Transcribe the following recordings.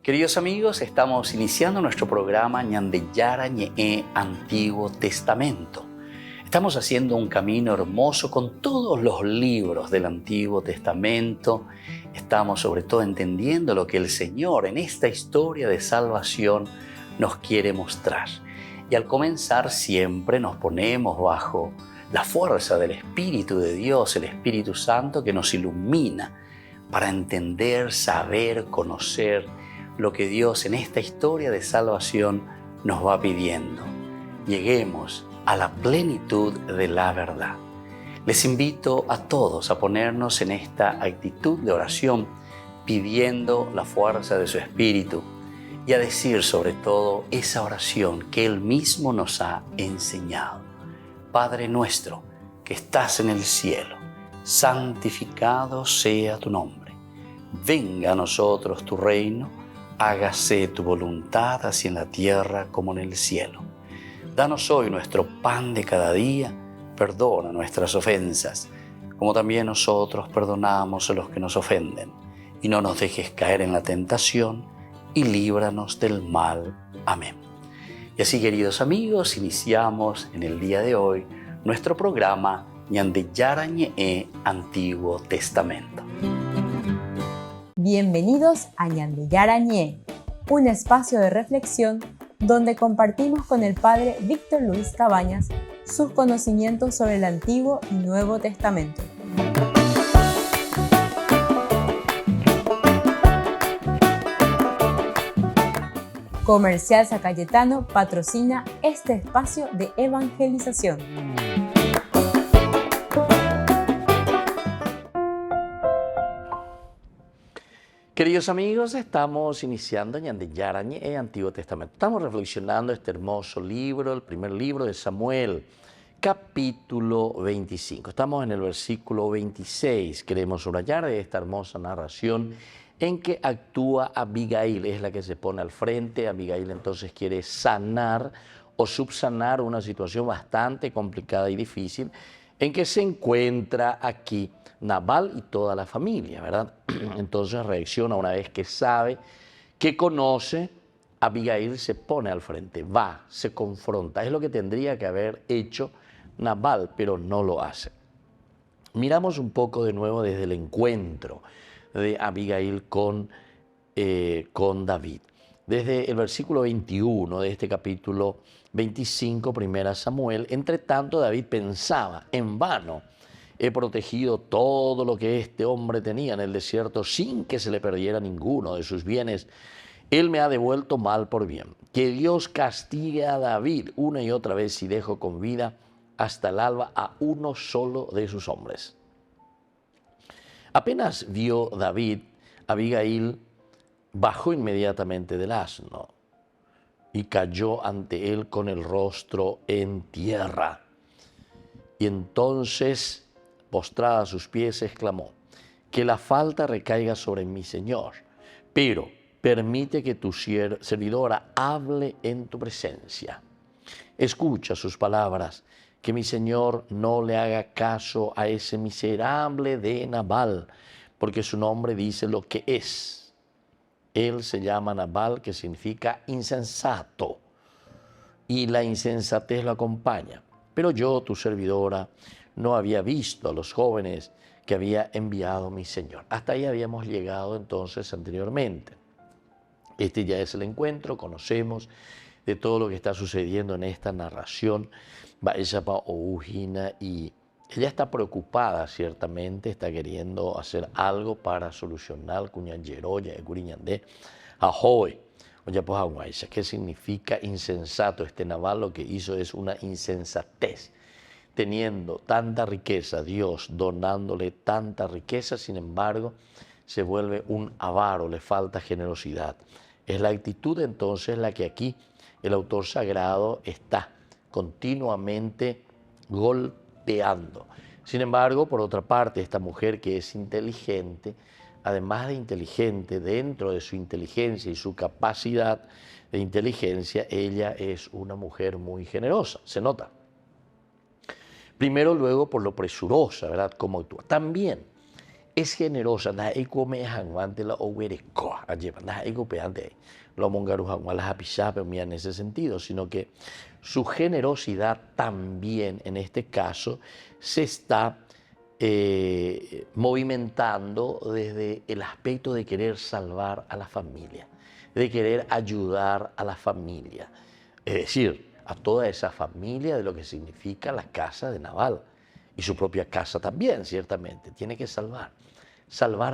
Queridos amigos, estamos iniciando nuestro programa Ñandeyara Ñe'e Antiguo Testamento. Estamos haciendo un camino hermoso con todos los libros del Antiguo Testamento. Estamos sobre todo entendiendo lo que el Señor en esta historia de salvación nos quiere mostrar. Y al comenzar siempre nos ponemos bajo la fuerza del Espíritu de Dios, el Espíritu Santo que nos ilumina para entender, saber, conocer lo que Dios en esta historia de salvación nos va pidiendo. Lleguemos a la plenitud de la verdad. Les invito a todos a ponernos en esta actitud de oración, pidiendo la fuerza de su Espíritu y a decir sobre todo esa oración que Él mismo nos ha enseñado. Padre nuestro que estás en el cielo, santificado sea tu nombre. Venga a nosotros tu reino, hágase tu voluntad así en la tierra como en el cielo. Danos hoy nuestro pan de cada día, perdona nuestras ofensas, como también nosotros perdonamos a los que nos ofenden. Y no nos dejes caer en la tentación, y líbranos del mal. Amén. Y así, queridos amigos, iniciamos en el día de hoy nuestro programa Ñandeyara Ñe'e Antiguo Testamento. Bienvenidos a Ñandeyara Ñe'e, un espacio de reflexión donde compartimos con el Padre Víctor Luis Cabañas sus conocimientos sobre el Antiguo y Nuevo Testamento. Comercial San Cayetano patrocina este espacio de evangelización. Queridos amigos, estamos iniciando Ñandeyara Ñe'e Antiguo Testamento. Estamos reflexionando este hermoso libro, el primer libro de Samuel, capítulo 25. Estamos en el versículo 26. Queremos subrayar de esta hermosa narración en que actúa Abigail, es la que se pone al frente. Abigail entonces quiere sanar o subsanar una situación bastante complicada y difícil en que se encuentra aquí Nabal y toda la familia, ¿verdad? Entonces reacciona una vez que sabe, que conoce. Abigail se pone al frente, va, se confronta. Es lo que tendría que haber hecho Nabal, pero no lo hace. Miramos un poco de nuevo desde el encuentro de Abigail con David. Desde el versículo 21 de este capítulo 25, 1 Samuel, entre tanto David pensaba, en vano he protegido todo lo que este hombre tenía en el desierto sin que se le perdiera ninguno de sus bienes. Él me ha devuelto mal por bien. Que Dios castigue a David una y otra vez si dejo con vida hasta el alba a uno solo de sus hombres. Apenas vio David, Abigail bajó inmediatamente del asno y cayó ante él con el rostro en tierra. Y entonces, postrada a sus pies, exclamó: que la falta recaiga sobre mi Señor, pero permite que tu servidora hable en tu presencia. Escucha sus palabras, que mi Señor no le haga caso a ese miserable de Nabal, porque su nombre dice lo que es. Él se llama Nabal, que significa insensato, y la insensatez lo acompaña. Pero yo, tu servidora, no había visto a los jóvenes que había enviado mi Señor. Hasta ahí habíamos llegado entonces anteriormente. Este ya es el encuentro, conocemos de todo lo que está sucediendo en esta narración. Y ella está preocupada, ciertamente, está queriendo hacer algo para solucionar Cuñanyeroya, Curiñandé, Ahoy. ¿Qué significa insensato? Este Nabal lo que hizo es una insensatez. Teniendo tanta riqueza, Dios donándole tanta riqueza, sin embargo, se vuelve un avaro, le falta generosidad. Es la actitud entonces la que aquí el autor sagrado está continuamente golpeando. Sin embargo, por otra parte, esta mujer que es inteligente, además de inteligente, dentro de su inteligencia y su capacidad de inteligencia, ella es una mujer muy generosa, se nota. Primero, luego, por lo presurosa, ¿verdad?, cómo actúa. También es generosa, na eko me hanguante la owereko, alleva, na eko peante, lo mongaru hanguala hapishape en ese sentido, sino que su generosidad también en este caso se está movimentando desde el aspecto de querer salvar a la familia, de querer ayudar a la familia, es decir, a toda esa familia de lo que significa la casa de Nabal y su propia casa también, ciertamente, tiene que salvar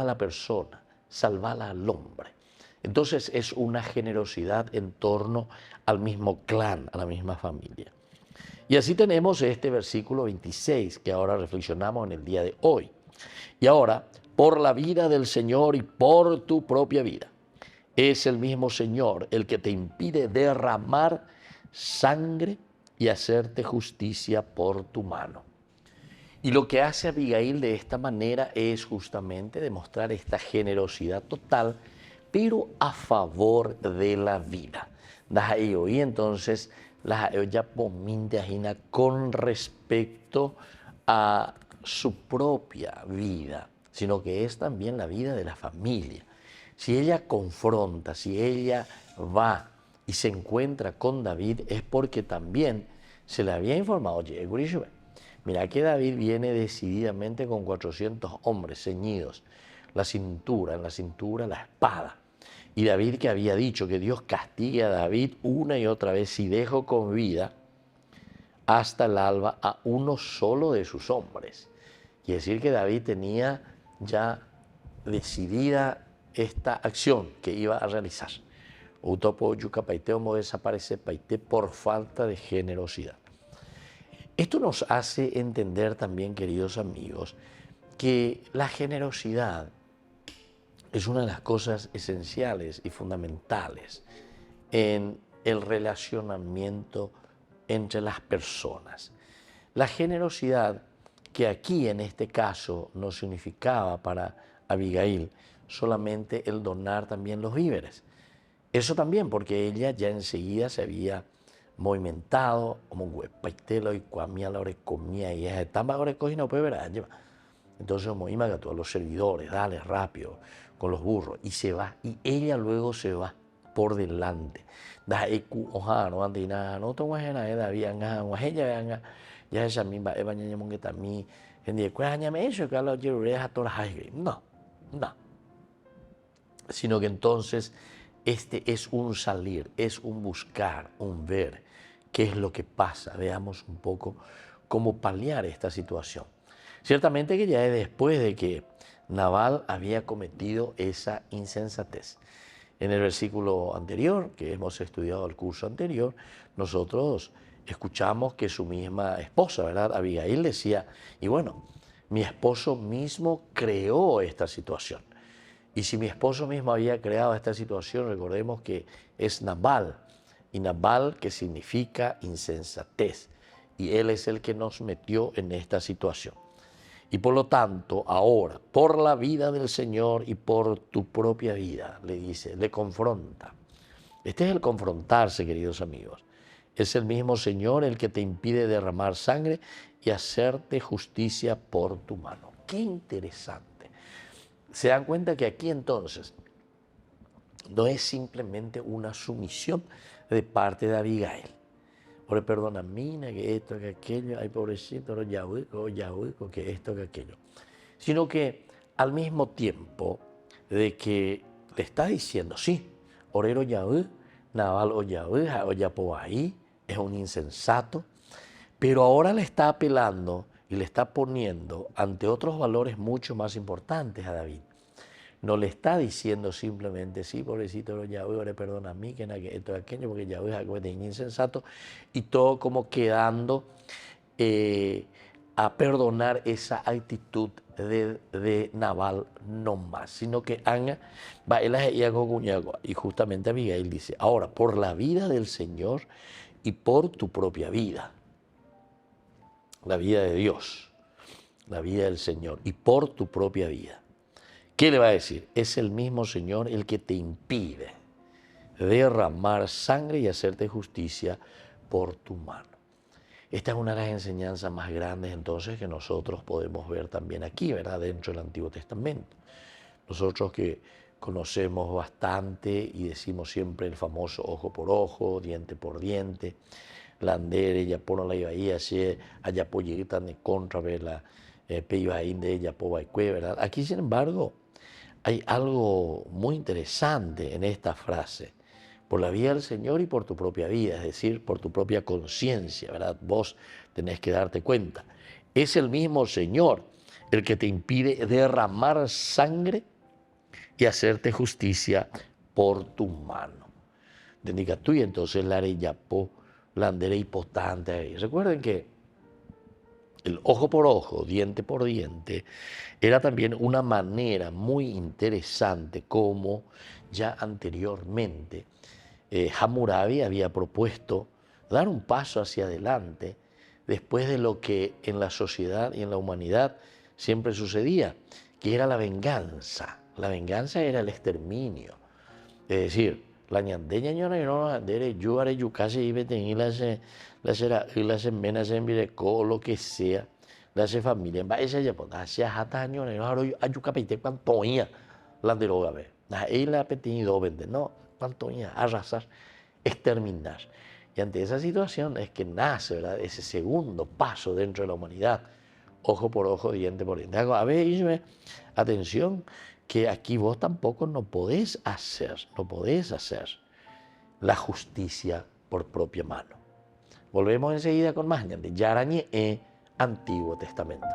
a la persona, salvar al hombre. Entonces es una generosidad en torno al mismo clan, a la misma familia. Y así tenemos este versículo 26 que ahora reflexionamos en el día de hoy. Y ahora, por la vida del Señor y por tu propia vida, es el mismo Señor el que te impide derramar sangre y hacerte justicia por tu mano. Y lo que hace Abigail de esta manera es justamente demostrar esta generosidad total, pero a favor de la vida. Y entonces ya con respecto a su propia vida, sino que es también la vida de la familia. Si ella confronta, si ella va y se encuentra con David, es porque también se le había informado, oye, mira que David viene decididamente con 400 hombres ceñidos, en la cintura la espada. Y David, que había dicho que Dios castigue a David una y otra vez si dejo con vida hasta el alba a uno solo de sus hombres. Quiere decir que David tenía ya decidida esta acción que iba a realizar. Desaparece por falta de generosidad. Esto nos hace entender también, queridos amigos, que la generosidad es una de las cosas esenciales y fundamentales en el relacionamiento entre las personas. La generosidad, que aquí en este caso no significaba para Abigail solamente el donar también los víveres. Eso también porque ella ya enseguida se había movimentado, como huepaitelo y comía la hora comía y es tan bagore y no puede ver. Entonces como iba a todos los servidores, dale rápido con los burros y se va y ella luego se va por delante. Da eku oja no andina no tomo ena David anga ella ya esa misma eva ñaña mongueta mi gente cuaña me eso que lo lleve a todas no, sino que entonces este es un salir, es un buscar, un ver qué es lo que pasa. Veamos un poco cómo paliar esta situación. Ciertamente que ya es después de que Nabal había cometido esa insensatez. En el versículo anterior, que hemos estudiado el curso anterior, nosotros escuchamos que su misma esposa, ¿verdad? Abigail decía, y bueno, mi esposo mismo creó esta situación. Y si mi esposo mismo había creado esta situación, recordemos que es Nabal, y Nabal que significa insensatez, y él es el que nos metió en esta situación. Y por lo tanto, ahora, por la vida del Señor y por tu propia vida, le dice, le confronta. Este es el confrontarse, queridos amigos. Es el mismo Señor el que te impide derramar sangre y hacerte justicia por tu mano. Qué interesante. Se dan cuenta que aquí entonces no es simplemente una sumisión de parte de Abigail. Por perdona, mina, que esto, que aquello, ay pobrecito, los yahuico, que esto, que aquello. Sino que al mismo tiempo de que le está diciendo, sí, orero yahui, naval o yahui, o yapoahí, es un insensato, pero ahora le está apelando y le está poniendo ante otros valores mucho más importantes a David. No le está diciendo simplemente, sí, pobrecito, Yahweh, ore perdona a mí, que esto es aquello, porque Yahweh es algo de insensato, y todo como quedando a perdonar esa actitud de Nabal no más, sino que Anga va y justamente Abigail dice, ahora, por la vida del Señor y por tu propia vida, la vida de Dios, la vida del Señor y por tu propia vida. ¿Qué le va a decir? Es el mismo Señor el que te impide derramar sangre y hacerte justicia por tu mano. Esta es una de las enseñanzas más grandes entonces que nosotros podemos ver también aquí, ¿verdad? Dentro del Antiguo Testamento. Nosotros que conocemos bastante y decimos siempre el famoso ojo por ojo, diente por diente, landere, ya por la ibaía, se allá pollita de contra, ¿verdad? Peibaín de ella, pobaicue, ¿verdad? Aquí, sin embargo, hay algo muy interesante en esta frase. Por la vía del Señor y por tu propia vida, es decir, por tu propia conciencia, ¿verdad? Vos tenés que darte cuenta. Es el mismo Señor el que te impide derramar sangre y hacerte justicia por tu mano. Dedica tú y entonces la areyapo, la andere hipotante ahí. Recuerden que el ojo por ojo, diente por diente, era también una manera muy interesante como ya anteriormente Hammurabi había propuesto dar un paso hacia adelante después de lo que en la sociedad y en la humanidad siempre sucedía, que era la venganza. La venganza era el exterminio. Es decir, la ñandeña ñora no andere yuare yucase y veten y la se mena se envirecó lo que sea, la se familia en esa ya pues hacia hata ñora no ayuca peite cuantoña la deroga ve. Na ella petinido vende no cuantoña arrasar, exterminar. Y ante esa situación es que nace, ¿verdad?, ese segundo paso dentro de la humanidad, ojo por ojo, diente por diente. A ver, atención, que aquí vos tampoco no podés hacer la justicia por propia mano. Volvemos enseguida con más de Yarañe Antiguo Testamento.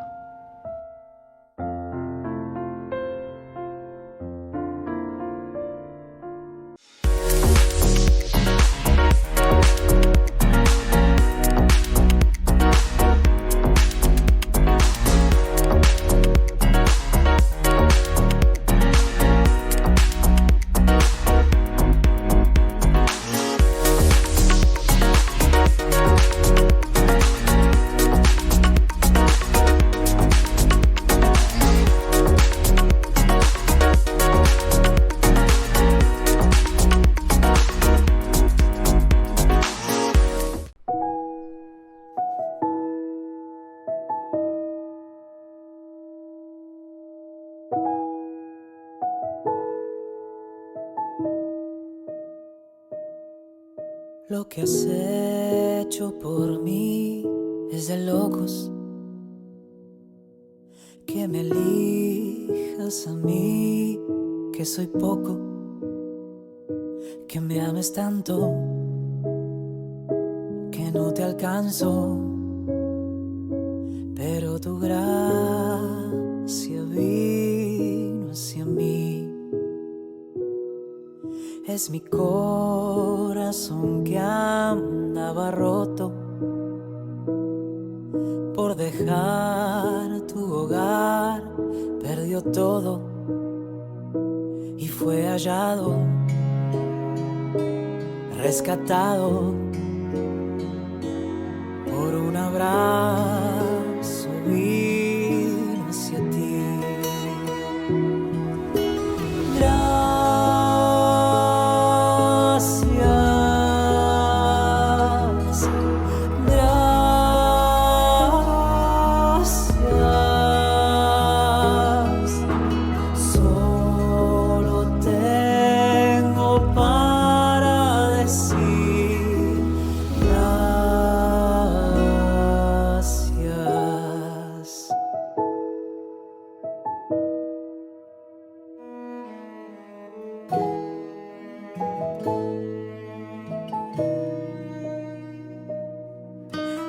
Lo que has hecho por mí es de locos, que me elijas a mí, que soy poco, que me ames tanto, que no te alcanzo, pero tu gracia vino hacia mí. Es mi corazón que andaba roto por dejar tu hogar, perdió todo y fue hallado, rescatado por un abrazo, vino hacia ti.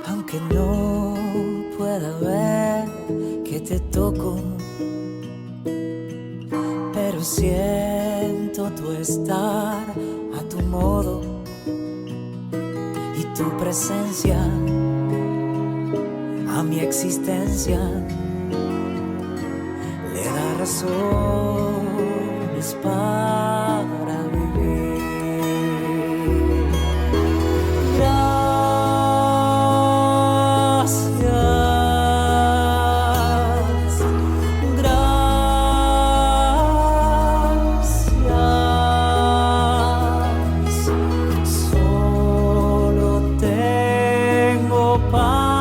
Aunque no pueda ver que te toco, pero siento tu estar a tu modo y tu presencia a mi existencia le da razones para vivir. Solo tengo paz.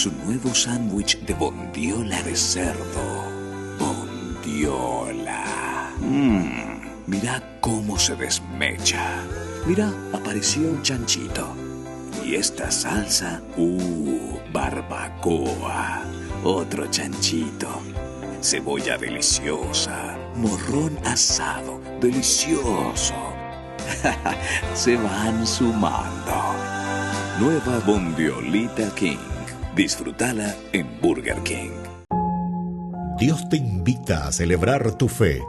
su nuevo sándwich de bondiola de cerdo. Bondiola. Mira cómo se desmecha. Mira, apareció un chanchito. Y esta salsa, barbacoa. Otro chanchito. Cebolla deliciosa. Morrón asado, delicioso. Se van sumando. Nueva Bondiolita King. Disfrútala en Burger King. Dios te invita a celebrar tu fe.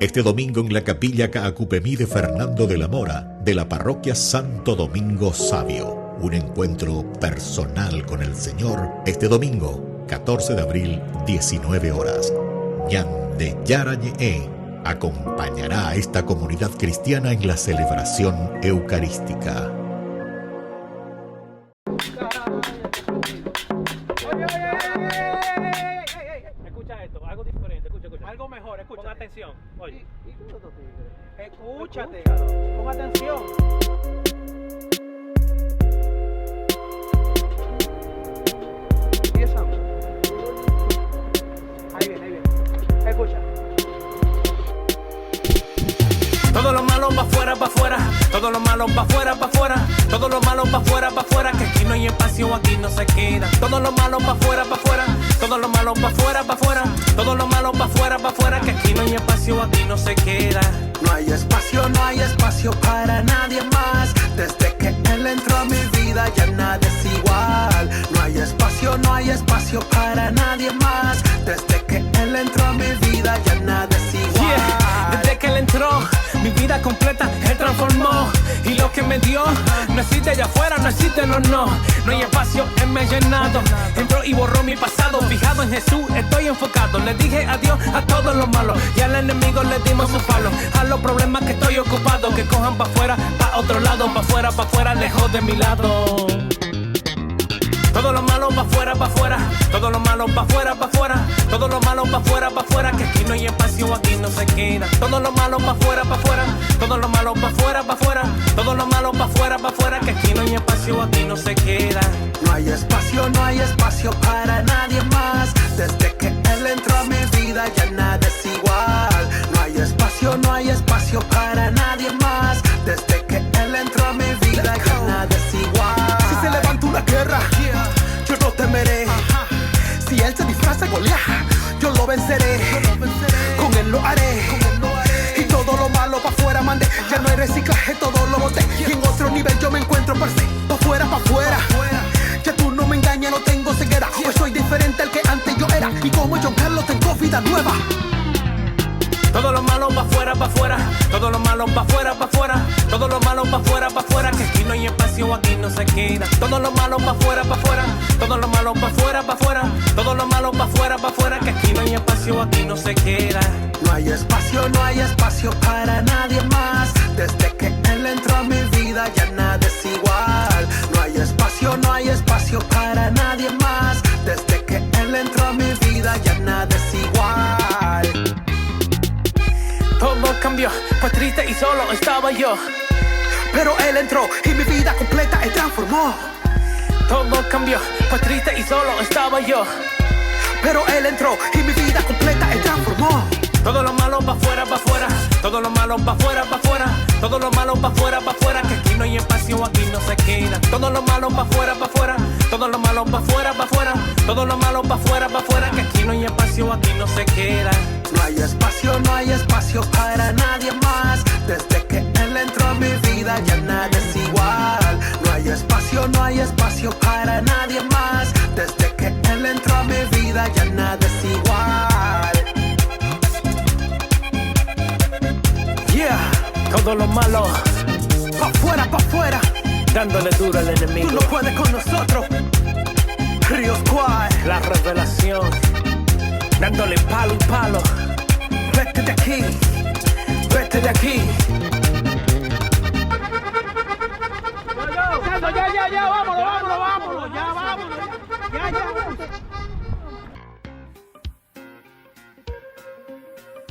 Este domingo en la capilla Caacupemí de Fernando de la Mora, de la parroquia Santo Domingo Sabio. Un encuentro personal con el Señor este domingo, 14 de abril, 19 horas. Ñande Yara Ñe'e acompañará a esta comunidad cristiana en la celebración eucarística. Escucha esto, algo diferente, escucha. Algo mejor, escucha. Pon atención. Oye. ¿Y tú estos tigres? Escúchate, pon atención. Empieza. Ahí viene. Escucha. Todo lo malo va afuera, todo lo malo va afuera, todo lo malo va afuera, que aquí no hay espacio, aquí no se queda. Todo lo malo va afuera, todo lo malo va afuera, todo lo malo va afuera, que aquí no hay espacio, aquí no se queda. No hay espacio para nadie más. Desde que él entró a mi vida ya nada es igual. No hay espacio para nadie más. Desde que él entró a mi vida ya nada es igual. Yeah. Desde que él entró, mi vida completa él transformó. Y lo que me dio no existe allá afuera, no existe, no hay espacio, él me ha llenado. Entró y borró mi pasado. Fijado en Jesús, estoy enfocado. Le dije adiós a todos los malos y al enemigo le dimos su palo. A los problemas que estoy ocupado, que cojan pa' afuera, pa' otro lado, pa' afuera, lejos de mi lado. Todo lo malo va afuera, todo lo malo va afuera, todo lo malo va afuera, que aquí no hay espacio, aquí no se queda. Todo lo malo va afuera, todo lo malo va afuera, todo lo malo va afuera, que aquí no hay espacio, aquí no se queda. No hay espacio para nadie más. Desde que él entró a mi vida ya nada es igual. No hay espacio para nadie más. Desde que él entró a mi vida ya nada es igual. Si se levanta una guerra, yo no temeré. Si él se disfraza Goliat, yo lo venceré. Con él lo haré. Y todo lo malo pa' afuera mandé. Ya no hay reciclaje, todo lo boté. Y en otro nivel yo me encuentro perfecto. Pa' afuera. Ya tú no me engañas, no tengo ceguera. Pues soy diferente al que antes yo era. Y como John Carlos tengo vida nueva. Todo lo malo va afuera, todo lo malo va afuera, todo lo malo va afuera, que aquí no hay espacio, aquí no se queda. Todo lo malo va afuera, todo lo malo va afuera, todo lo malo va afuera, que aquí no hay espacio, aquí no se queda. No hay espacio para nadie más. Desde que él entró a mi vida ya nada es igual. No hay espacio para nadie más. Desde que él entró a mi vida ya nada es igual. Todo cambió, pues triste y solo estaba yo. Pero él entró y mi vida completa él transformó. Todo cambió, pues triste y solo estaba yo. Pero él entró y mi vida completa él transformó. Todo lo malo va afuera, todo lo malo va afuera, todo lo malo va afuera, que aquí no hay espacio, aquí no se queda. Todo lo malo va afuera, todo lo malo va afuera, todo lo malo va afuera, que aquí no hay espacio, aquí no se queda. No hay espacio para nadie más. Desde que él entró a mi vida ya nada es igual. No hay espacio para nadie más. Desde que él entró a mi vida ya nada es igual. Yeah, todo lo malo pa' afuera, dándole duro al enemigo. Tú no puedes con nosotros. Río Squad, la revelación, dándole palo y palo. Vete de aquí, vete de aquí. Ya, vámonos, ya.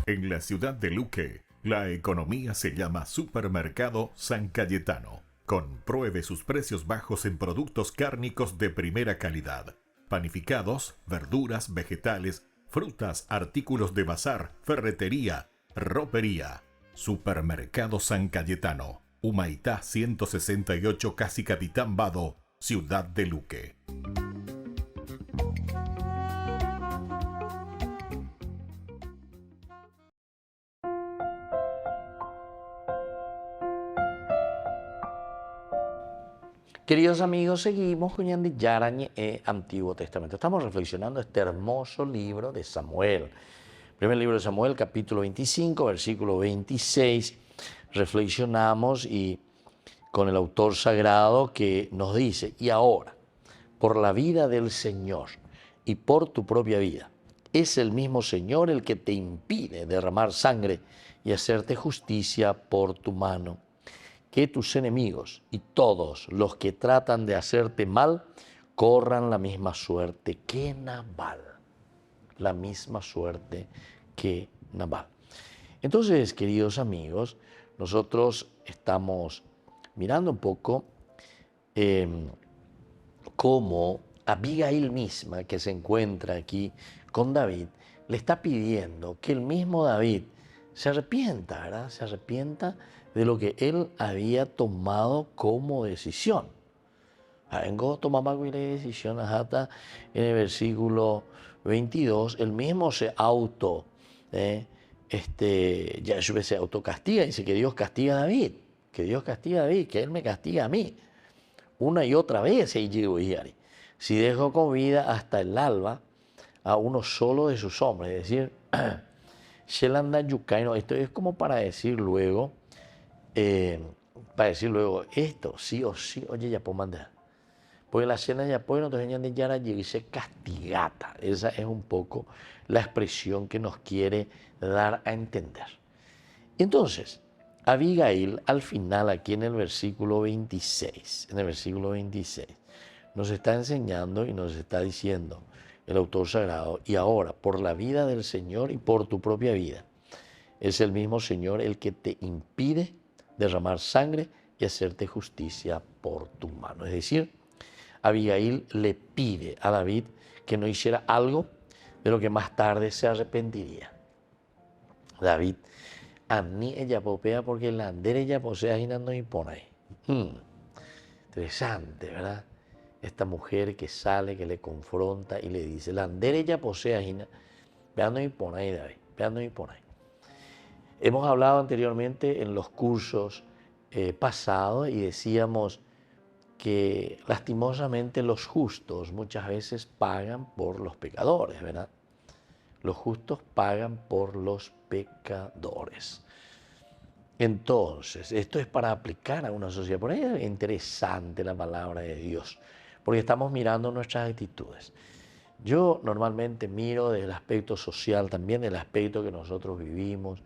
En la ciudad de Luque, la economía se llama Supermercado San Cayetano, Compruebe sus precios bajos en productos cárnicos de primera calidad. Panificados, verduras, vegetales, frutas, artículos de bazar, ferretería, ropería. Supermercado San Cayetano, Humaitá 168, Casi Capitán Vado, Ciudad de Luque. Queridos amigos, seguimos con Ñande Yarañe Antiguo Testamento. Estamos reflexionando este hermoso libro de Samuel. Primer libro de Samuel, capítulo 25, versículo 26. Reflexionamos y con el autor sagrado que nos dice: y ahora, por la vida del Señor y por tu propia vida, es el mismo Señor el que te impide derramar sangre y hacerte justicia por tu mano. Que tus enemigos y todos los que tratan de hacerte mal corran la misma suerte que Nabal. La misma suerte que Nabal. Entonces, queridos amigos, nosotros estamos mirando un poco cómo Abigail misma, que se encuentra aquí con David, le está pidiendo que el mismo David se arrepienta, ¿verdad? Se arrepienta de lo que él había tomado como decisión. Vengo tomando una decisión hasta en el versículo 22, él mismo se se autocastiga, dice que Dios castiga a David, que Dios castiga a David, que él me castiga a mí. Una y otra vez, si dejo con vida hasta el alba a uno solo de sus hombres, es decir, esto es como para decir luego, esto, sí o sí, oye, ya puedo mandar. Porque la cena ya puede, entonces ya dice castigata. Esa es un poco la expresión que nos quiere dar a entender. Entonces, Abigail, al final, aquí en el versículo 26, nos está enseñando y nos está diciendo el autor sagrado: y ahora, por la vida del Señor y por tu propia vida, es el mismo Señor el que te impide derramar sangre y hacerte justicia por tu mano. Es decir, Abigail le pide a David que no hiciera algo de lo que más tarde se arrepentiría. David, a mí ella popea porque la andere ella posee y no impone ahí. Interesante, ¿verdad? Esta mujer que sale, que le confronta y le dice, la andere ella posee y no impone ahí, David, no impone ahí. Hemos hablado anteriormente en los cursos pasados y decíamos que lastimosamente los justos muchas veces pagan por los pecadores, ¿verdad? Los justos pagan por los pecadores. Entonces, esto es para aplicar a una sociedad. Por ahí es interesante la palabra de Dios, porque estamos mirando nuestras actitudes. Yo normalmente miro desde el aspecto social, también del aspecto que nosotros vivimos,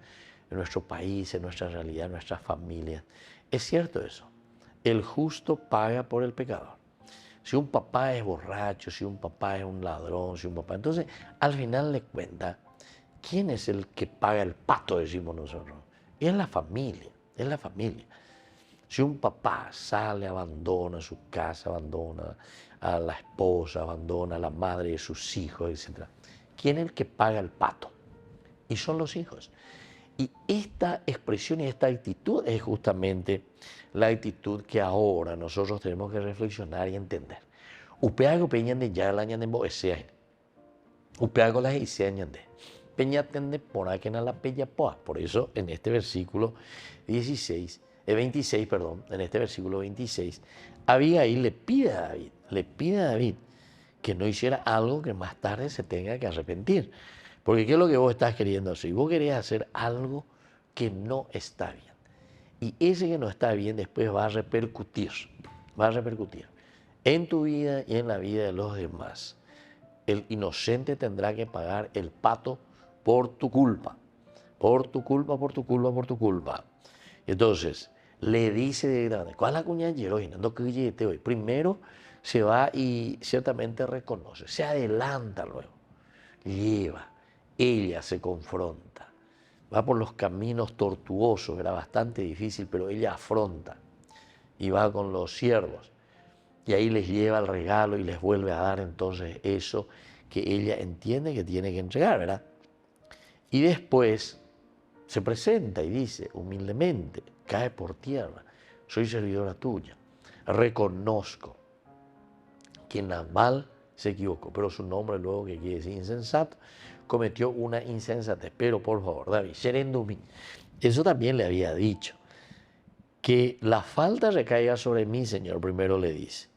en nuestro país, en nuestra realidad, en nuestras familias. Es cierto eso. El justo paga por el pecador. Si un papá es borracho, si un papá es un ladrón, entonces al final le cuenta, ¿quién es el que paga el pato, decimos nosotros? Es la familia, es la familia. Si un papá sale, abandona su casa, abandona a la esposa, abandona a la madre de sus hijos, etc., ¿quién es el que paga el pato? Y son los hijos. Y esta expresión y esta actitud es justamente la actitud que ahora nosotros tenemos que reflexionar y entender. Upeago peñan de ya el año de Moesea. Upeago las hice de peña tende por aquí en la pella poa. Por eso en este versículo 26, en este versículo 26, Abigail le pide a David que no hiciera algo que más tarde se tenga que arrepentir. Porque ¿qué es lo que vos estás queriendo hacer? Vos querés hacer algo que no está bien. Y ese que no está bien después va a repercutir en tu vida y en la vida de los demás. El inocente tendrá que pagar el pato por tu culpa. Por tu culpa. Entonces, le dice directamente, ¿cuál es la cuña de hoy? Primero se va y ciertamente reconoce, se adelanta luego, lleva. Ella se confronta, va por los caminos tortuosos, era bastante difícil, pero ella afronta. y va con los siervos. Y ahí les lleva el regalo y les vuelve a dar entonces eso que ella entiende que tiene que entregar, ¿verdad? Y después se presenta y dice humildemente, cae por tierra, soy servidora tuya, reconozco que Nabal se equivocó, pero su nombre luego, que quiere decir insensato, cometió una insensatez. Pero por favor, David, Sherendumi, eso también le había dicho, que la falta recaiga sobre mí, Señor, primero le dice,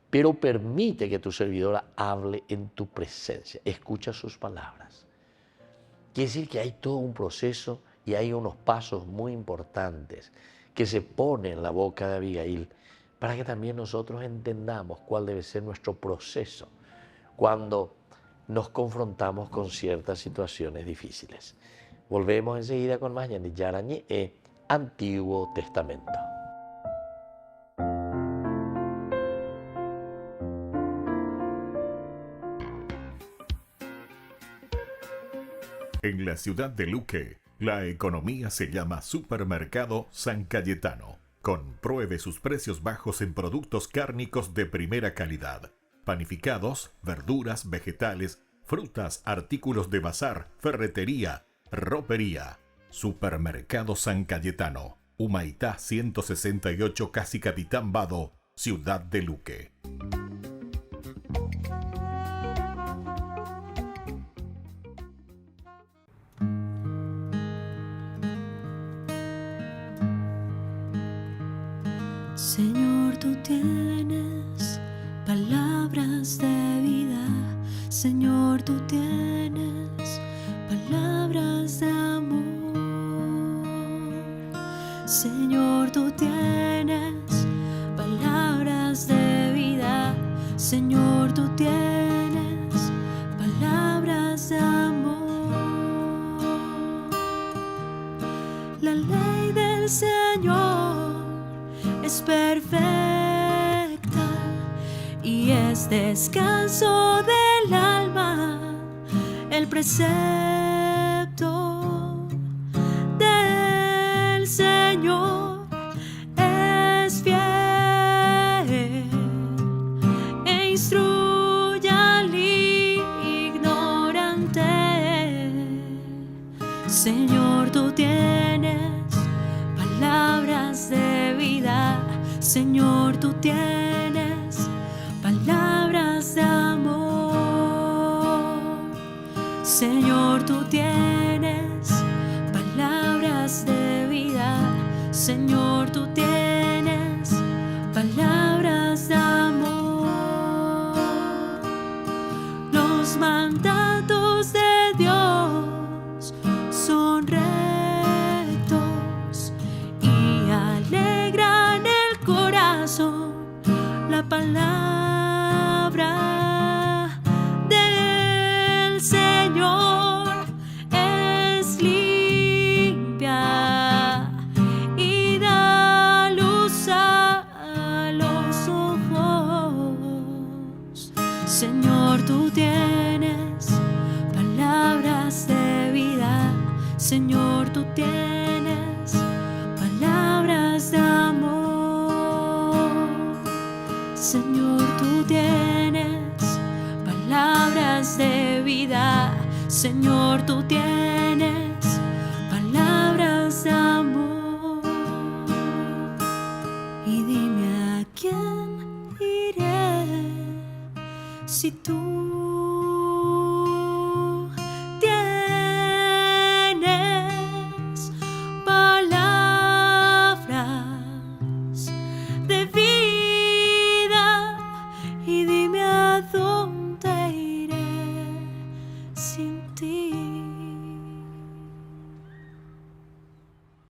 pero permite que tu servidora hable en tu presencia, escucha sus palabras. Quiere decir que hay todo un proceso y hay unos pasos muy importantes que se ponen en la boca de Abigail para que también nosotros entendamos cuál debe ser nuestro proceso cuando nos confrontamos con ciertas situaciones difíciles. Volvemos enseguida con más Ñande Yara Ñe'e, Antiguo Testamento. En la ciudad de Luque, la economía se llama Supermercado San Cayetano. Compruebe sus precios bajos en productos cárnicos de primera calidad. Panificados, verduras, vegetales, frutas, artículos de bazar, ferretería, ropería. Supermercado San Cayetano, Humaitá 168, Casi Capitán Vado, ciudad de Luque. Señor, tú tienes palabras de vida. Señor, tú tienes palabras de amor. Señor, tú tienes palabras de vida. Señor, tú tienes palabras de amor. La ley del Señor es perfecta y es descanso del alma. El precepto del Señor es fiel e instruye al ignorante. Señor, tú tienes palabras de vida. Señor, tú tienes palabras de amor. Señor, tú tienes palabras de vida. Señor, tú tienes palabras de amor. Los mandatos de Dios son rectos y alegran el corazón. La palabra del Señor es limpia y da luz a los ojos. Señor, tú tienes palabras de vida. Señor, tú tienes palabras de amor. Señor, tú tienes palabras de vida. Señor, tú tienes palabras de amor. Y dime a quién iré si tú tienes palabras de vida. Y dime a dónde iré sin ti.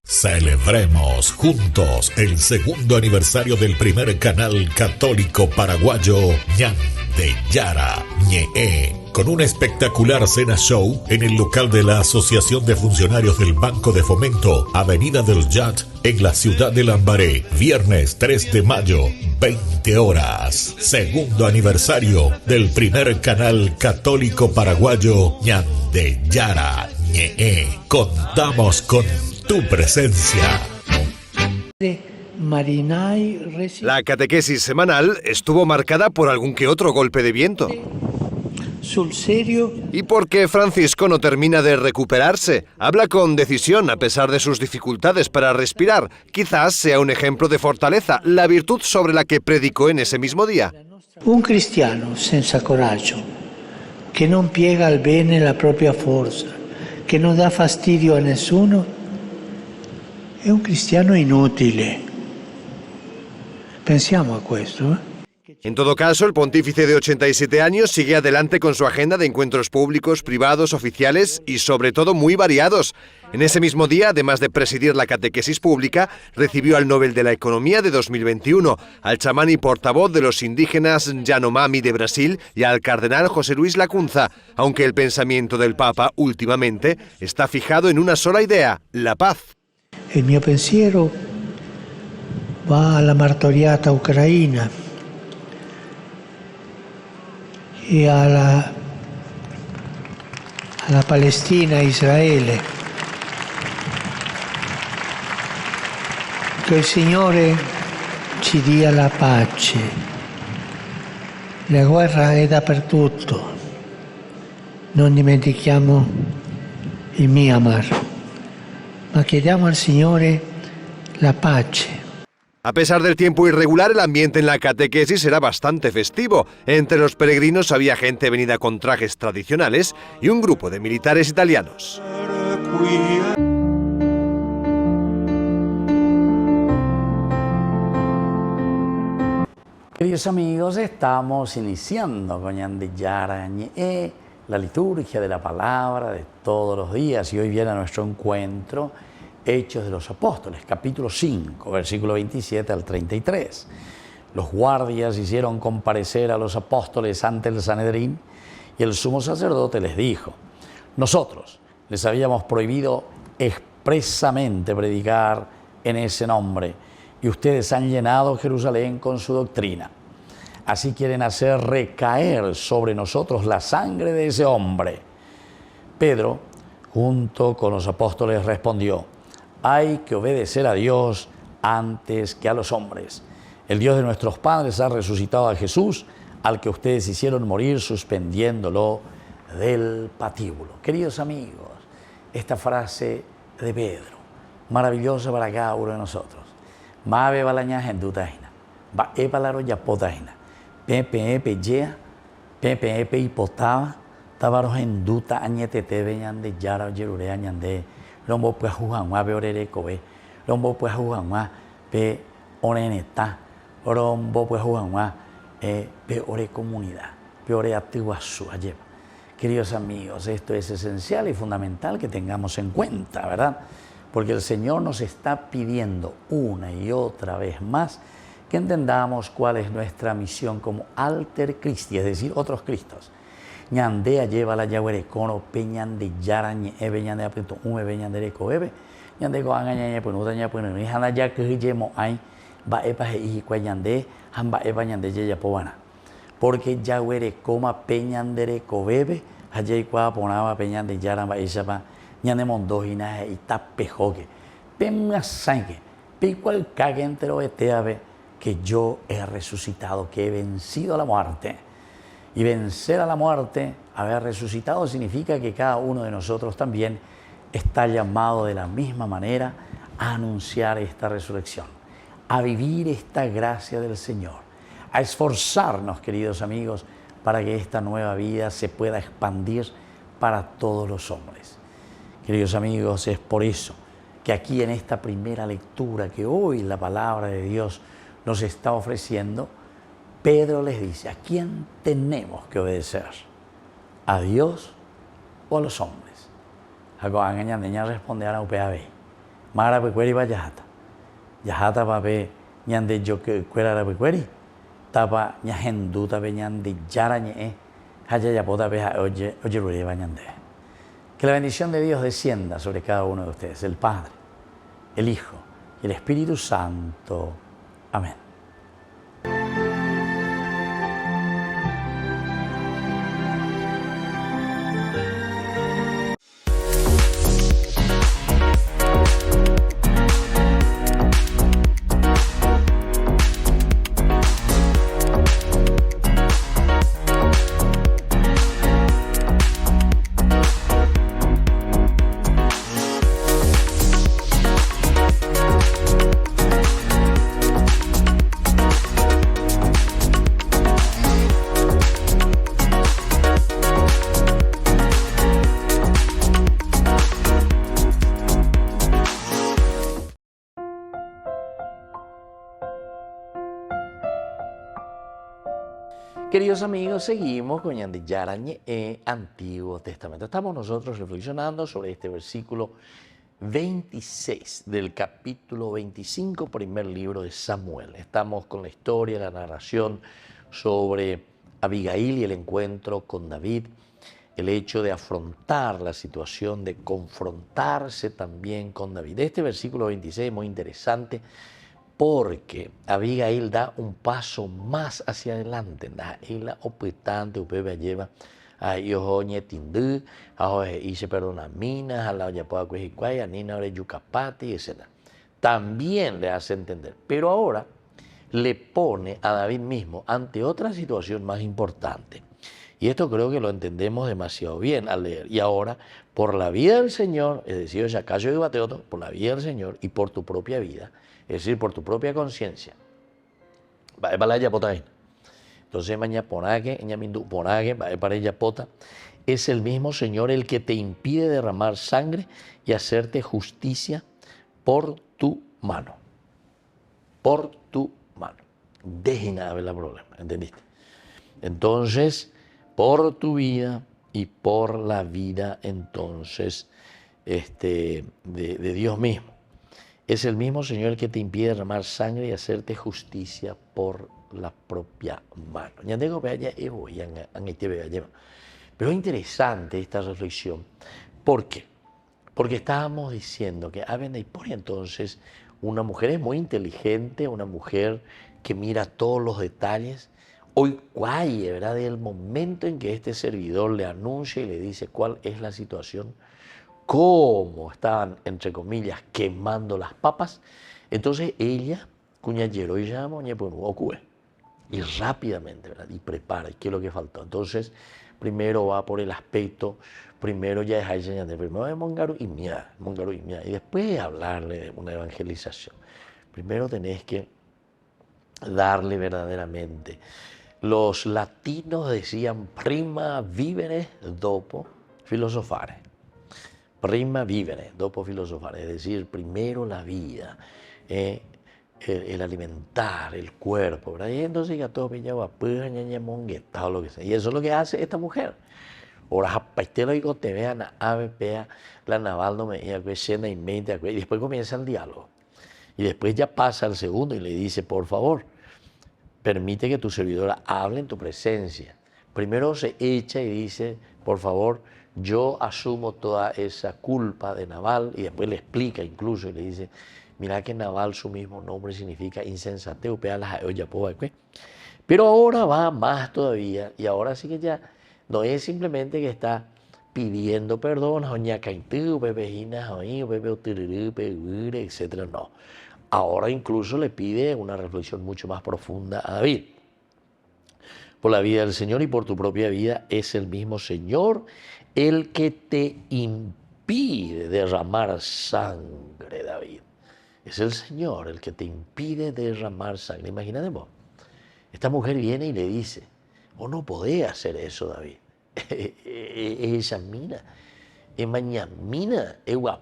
Celebremos juntos el segundo aniversario del primer canal católico paraguayo Ñande Yara Ñe'e, con un espectacular cena show en el local de la Asociación de Funcionarios del Banco de Fomento, Avenida del Yat, en la ciudad de Lambaré, viernes 3 de mayo, 20 horas. Segundo aniversario del primer canal católico paraguayo Ñande Yara Ñe'e. Contamos con tu presencia. La catequesis semanal estuvo marcada por algún que otro golpe de viento. Y porque Francisco no termina de recuperarse, habla con decisión a pesar de sus dificultades para respirar. Quizás sea un ejemplo de fortaleza, la virtud sobre la que predicó en ese mismo día. Un cristiano senza coraggio, che non piega al bene la propria forza, che non dà fastidio a nessuno, è un cristiano inutile. Pensiamo a questo, En todo caso, el pontífice de 87 años sigue adelante con su agenda de encuentros públicos, privados, oficiales y sobre todo muy variados. En ese mismo día, además de presidir la catequesis pública, recibió al Nobel de la Economía de 2021, al chamán y portavoz de los indígenas Yanomami de Brasil y al cardenal José Luis Lacunza, aunque el pensamiento del Papa últimamente está fijado en una sola idea, la paz. Il mio pensiero va alla martoriata Ucraina e alla Palestina e Israele. Che il Signore ci dia la pace. La guerra è dappertutto. Non dimentichiamo il Myanmar, ma chiediamo al Signore la pace. A pesar del tiempo irregular, el ambiente en la catequesis era bastante festivo. Entre los peregrinos había gente venida con trajes tradicionales y un grupo de militares italianos. Queridos amigos, estamos iniciando con Ñandillara Ñe'e, la liturgia de la palabra de todos los días, y hoy viene a nuestro encuentro Hechos de los Apóstoles, capítulo 5, versículo 27 al 33. Los guardias hicieron comparecer a los apóstoles ante el Sanedrín y el sumo sacerdote les dijo: nosotros les habíamos prohibido expresamente predicar en ese nombre y ustedes han llenado Jerusalén con su doctrina. Así quieren hacer recaer sobre nosotros la sangre de ese hombre. Pedro, junto con los apóstoles, respondió: hay que obedecer a Dios antes que a los hombres. El Dios de nuestros padres ha resucitado a Jesús, al que ustedes hicieron morir suspendiéndolo del patíbulo. Queridos amigos, esta frase de Pedro, maravillosa para cada uno de nosotros. Mabe balaña hendutaina, ba epalaro yapotaina, pepe yea, pepe hipotaba, tabaro henduta añetete veñande yara yerure añande. Rombo pues juganwa pe orere kobe, rombo pues juganwa pe oreneta, rombo pues juganwa pe ore comunidad, pe ore atiguasu ayeva. Queridos amigos, esto es esencial y fundamental que tengamos en cuenta, ¿verdad? Porque el Señor nos está pidiendo una y otra vez más que entendamos cuál es nuestra misión como alter Christi, es decir, otros Cristos. Ñandea lleva la yaguere cono peñan de yarañe ebe ñande apunto un ebe ñandere coebe ñande ko angaña punuta ña punu ni hana ya que yemo ai ba epa he kwa ñande hamba epa ñande ya pobana porque yaguere coma peñandere cobebe allá kwa ponaba peñan de yaramba isapa ñande mondojina y tapejoque pemga sangue pe cual cague entero eteave que yo he resucitado, que he vencido a la muerte. Y vencer a la muerte, haber resucitado, significa que cada uno de nosotros también está llamado de la misma manera a anunciar esta resurrección, a vivir esta gracia del Señor, a esforzarnos, queridos amigos, para que esta nueva vida se pueda expandir para todos los hombres. Queridos amigos, es por eso que aquí en esta primera lectura que hoy la palabra de Dios nos está ofreciendo, Pedro les dice: ¿a quién tenemos que obedecer? ¿A Dios o a los hombres? Hago ñandeña responde a la UPAB. Mara pecueri va yajata. Yajata pape ñande yo que cuera la pecueri. Tapa ñajenduta pe ñande yarañe. Haya yapota pe oye rureba ñande. Que la bendición de Dios descienda sobre cada uno de ustedes, el Padre, el Hijo y el Espíritu Santo. Amén. Queridos amigos, seguimos con Yandiyara Ñe'e, Antiguo Testamento. Estamos nosotros reflexionando sobre este versículo 26 del capítulo 25, primer libro de Samuel. Estamos con la historia, la narración sobre Abigail y el encuentro con David, el hecho de afrontar la situación, de confrontarse también con David. Este versículo 26 es muy interesante porque Abigail da un paso más hacia adelante. Ella optante upebe lleva a yohoñe tindu, a hice perdona minas, a la yapoa cuejicuaya, nina ore yucapati, etc. También le hace entender, pero ahora le pone a David mismo ante otra situación más importante. Y esto creo que lo entendemos demasiado bien al leer. Y ahora, por la vida del Señor, es decir, Yacayo y Bateoto, por la vida del Señor y por tu propia vida, es decir, por tu propia conciencia. Entonces, mañana ponaje, ñamindu ponaje, para ella pota, es el mismo Señor el que te impide derramar sangre y hacerte justicia por tu mano. Por tu mano. Dejen de haber el problema, ¿entendiste? Entonces, por tu vida y por la vida entonces de Dios mismo. Es el mismo Señor que te impide derramar sangre y hacerte justicia por la propia mano. Pero es interesante esta reflexión. ¿Por qué? Porque estábamos diciendo que por entonces una mujer es muy inteligente, una mujer que mira todos los detalles. Hoy, ¿verdad? Del momento en que este servidor le anuncia y le dice cuál es la situación, cómo estaban, entre comillas, quemando las papas, entonces ella, cuñallero y llama, y rápidamente, ¿verdad? Y prepara, ¿qué es lo que faltó? Entonces, primero va por el aspecto, primero ya es ahí, primero es mongaru y mía, y después hablarle de una evangelización. Primero tenés que darle verdaderamente. Los latinos decían prima vivere dopo filosofare. Prima vivere dopo filosofare, es decir, primero la vida, el alimentar, el cuerpo, ¿verdad? Y entonces ya todo o lo que sea. Y eso es lo que hace esta mujer. Ahora, paistelo y te vean a ABP, la naval no me y después comienza el diálogo. Y después ya pasa al segundo y le dice, por favor, permite que tu servidora hable en tu presencia. Primero se echa y dice, por favor, yo asumo toda esa culpa de Nabal, y después le explica incluso y le dice, mira que Nabal su mismo nombre significa insensatez, pero ahora va más todavía, y ahora sí que ya no es simplemente que está pidiendo perdón, etcétera, no. Ahora incluso le pide una reflexión mucho más profunda a David. Por la vida del Señor y por tu propia vida es el mismo Señor el que te impide derramar sangre, David. Es el Señor el que te impide derramar sangre. Imagínate vos. Esta mujer viene y le dice, vos no podés hacer eso, David. Esa mina. Mañana, lleva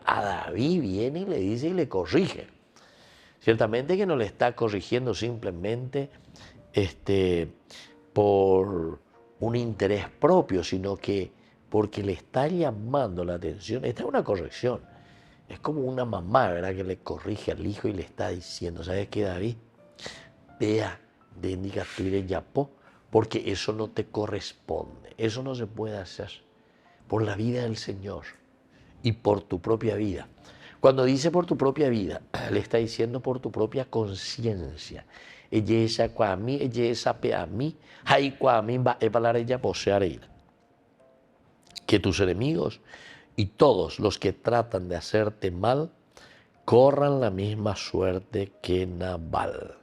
a David, viene y le dice y le corrige. Ciertamente que no le está corrigiendo simplemente por un interés propio, sino que porque le está llamando la atención. Esta es una corrección. Es como una mamá, ¿verdad?, que le corrige al hijo y le está diciendo, ¿sabes qué, David? Vea, de indicature yapó, porque eso no te corresponde. Eso no se puede hacer por la vida del Señor y por tu propia vida. Cuando dice por tu propia vida, le está diciendo por tu propia conciencia. Que tus enemigos y todos los que tratan de hacerte mal corran la misma suerte que Nabal.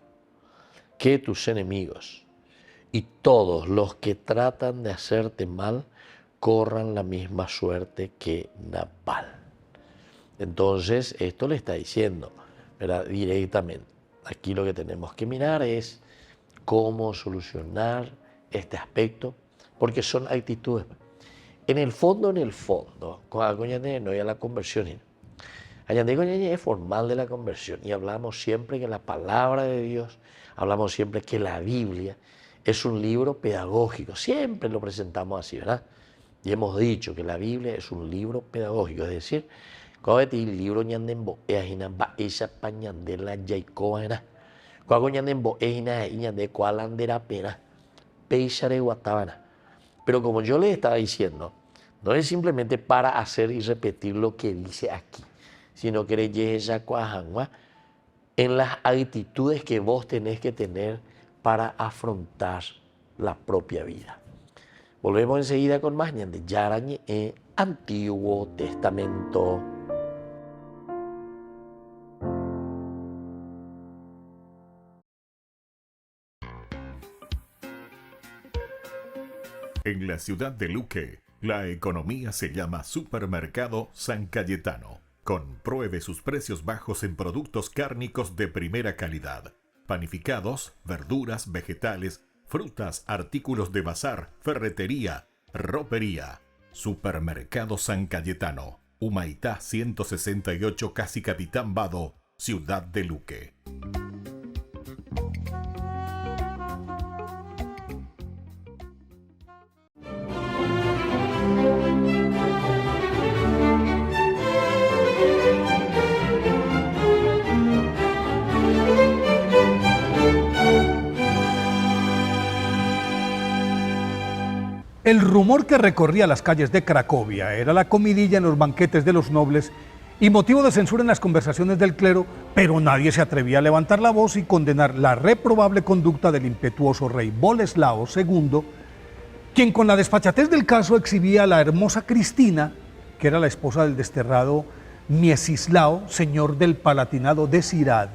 Que tus enemigos y todos los que tratan de hacerte mal corran la misma suerte que Nabal. Entonces, esto le está diciendo, ¿verdad?, directamente. Aquí lo que tenemos que mirar es cómo solucionar este aspecto, porque son actitudes. En el fondo, no hay la conversión. Añandego ñañe es formal de la conversión y hablamos siempre que la palabra de Dios, hablamos siempre que la Biblia es un libro pedagógico, siempre lo presentamos así, ¿verdad? Y hemos dicho que la Biblia es un libro pedagógico, es decir, cuando el libro ñandembo es ba esa pañandela yaikoana, cuando ñandembo es ñande cualandera pena, peixare guatabana. Pero como yo les estaba diciendo, no es simplemente para hacer y repetir lo que dice aquí, sino que en las actitudes que vos tenés que tener para afrontar la propia vida. Volvemos enseguida con más de Yarañe en Antiguo Testamento. En la ciudad de Luque, la economía se llama Supermercado San Cayetano. Compruebe sus precios bajos en productos cárnicos de primera calidad. Panificados, verduras, vegetales, frutas, artículos de bazar, ferretería, ropería. Supermercado San Cayetano, Humaitá 168, Casi Capitán Vado, ciudad de Luque. El rumor que recorría las calles de Cracovia era la comidilla en los banquetes de los nobles y motivo de censura en las conversaciones del clero, pero nadie se atrevía a levantar la voz y condenar la reprobable conducta del impetuoso rey Boleslao II, quien con la desfachatez del caso exhibía a la hermosa Cristina, que era la esposa del desterrado Miecislao, señor del Palatinado de Sirad,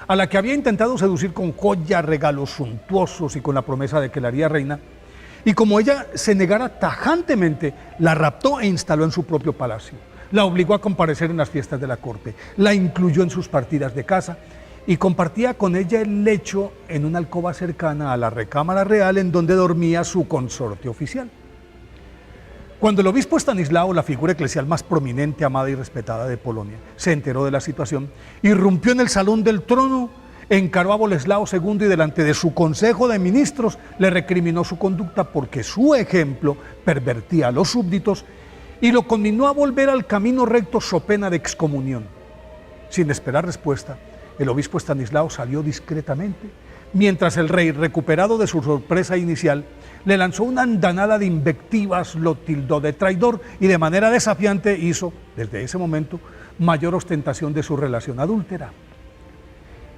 a la que había intentado seducir con joyas, regalos suntuosos y con la promesa de que la haría reina. Y como ella se negara tajantemente, la raptó e instaló en su propio palacio. La obligó a comparecer en las fiestas de la corte, la incluyó en sus partidas de caza y compartía con ella el lecho en una alcoba cercana a la recámara real en donde dormía su consorte oficial. Cuando el obispo Estanislao, la figura eclesial más prominente, amada y respetada de Polonia, se enteró de la situación, irrumpió en el salón del trono, encaró a Boleslao II y delante de su consejo de ministros le recriminó su conducta porque su ejemplo pervertía a los súbditos y lo conminó a volver al camino recto so pena de excomunión. Sin esperar respuesta, el obispo Estanislao salió discretamente, mientras el rey, recuperado de su sorpresa inicial, le lanzó una andanada de invectivas, lo tildó de traidor y de manera desafiante hizo, desde ese momento, mayor ostentación de su relación adúltera.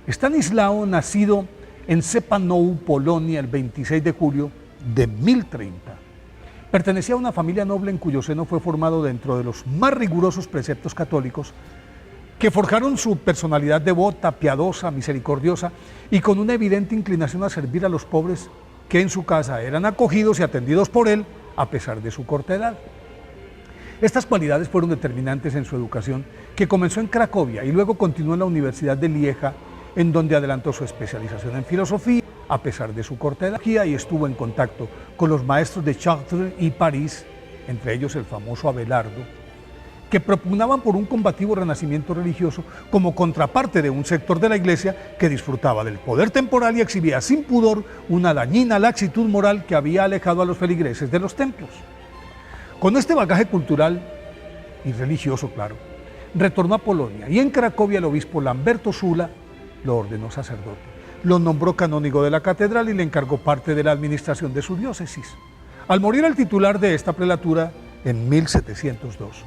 Estanislao, nacido en Cepanou, Polonia, el 26 de julio de 1030, pertenecía a una familia noble en cuyo seno fue formado dentro de los más rigurosos preceptos católicos que forjaron su personalidad devota, piadosa, misericordiosa y con una evidente inclinación a servir a los pobres que en su casa eran acogidos y atendidos por él a pesar de su corta edad. Estas cualidades fueron determinantes en su educación, que comenzó en Cracovia y luego continuó en la Universidad de Lieja, en donde adelantó su especialización en filosofía, a pesar de su corta edad, y estuvo en contacto con los maestros de Chartres y París, entre ellos el famoso Abelardo, que propugnaban por un combativo renacimiento religioso como contraparte de un sector de la Iglesia que disfrutaba del poder temporal y exhibía sin pudor una dañina laxitud moral que había alejado a los feligreses de los templos. Con este bagaje cultural y religioso, claro, retornó a Polonia y en Cracovia el obispo Lamberto Sula lo ordenó sacerdote, lo nombró canónigo de la catedral y le encargó parte de la administración de su diócesis. Al morir el titular de esta prelatura en 1702,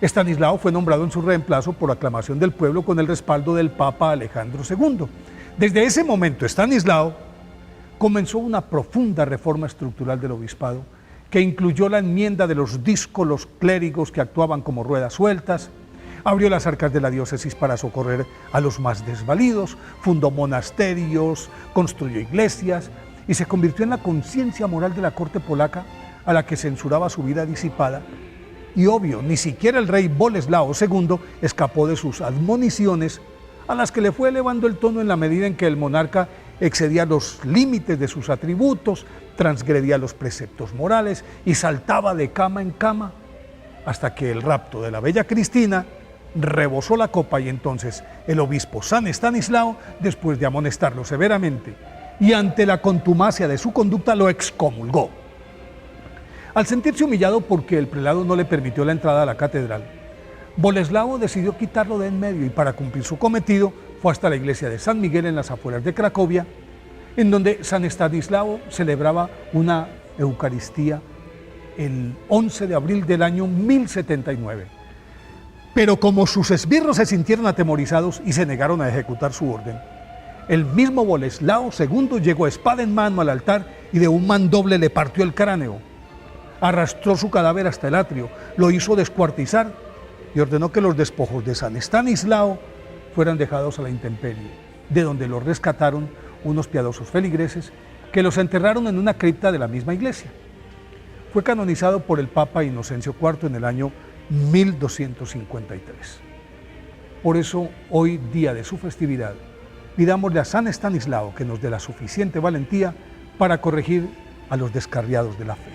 Estanislao fue nombrado en su reemplazo por aclamación del pueblo con el respaldo del Papa Alejandro II. Desde ese momento, Estanislao comenzó una profunda reforma estructural del obispado que incluyó la enmienda de los díscolos clérigos que actuaban como ruedas sueltas, abrió las arcas de la diócesis para socorrer a los más desvalidos, fundó monasterios, construyó iglesias y se convirtió en la conciencia moral de la corte polaca a la que censuraba su vida disipada. Y obvio, ni siquiera el rey Boleslao II escapó de sus admoniciones, a las que le fue elevando el tono en la medida en que el monarca excedía los límites de sus atributos, transgredía los preceptos morales y saltaba de cama en cama, hasta que el rapto de la bella Cristina rebosó la copa y entonces el obispo San Estanislao, después de amonestarlo severamente y ante la contumacia de su conducta, lo excomulgó. Al sentirse humillado porque el prelado no le permitió la entrada a la catedral, Boleslao decidió quitarlo de en medio y para cumplir su cometido fue hasta la iglesia de San Miguel en las afueras de Cracovia, en donde San Estanislao celebraba una Eucaristía el 11 de abril del año 1079. Pero como sus esbirros se sintieron atemorizados y se negaron a ejecutar su orden, el mismo Boleslao II llegó espada en mano al altar y de un mandoble le partió el cráneo. Arrastró su cadáver hasta el atrio, lo hizo descuartizar y ordenó que los despojos de San Estanislao fueran dejados a la intemperie, de donde los rescataron unos piadosos feligreses que los enterraron en una cripta de la misma iglesia. Fue canonizado por el Papa Inocencio IV en el año 1253. Por eso, hoy, día de su festividad, pidámosle a San Estanislao que nos dé la suficiente valentía para corregir a los descarriados de la fe.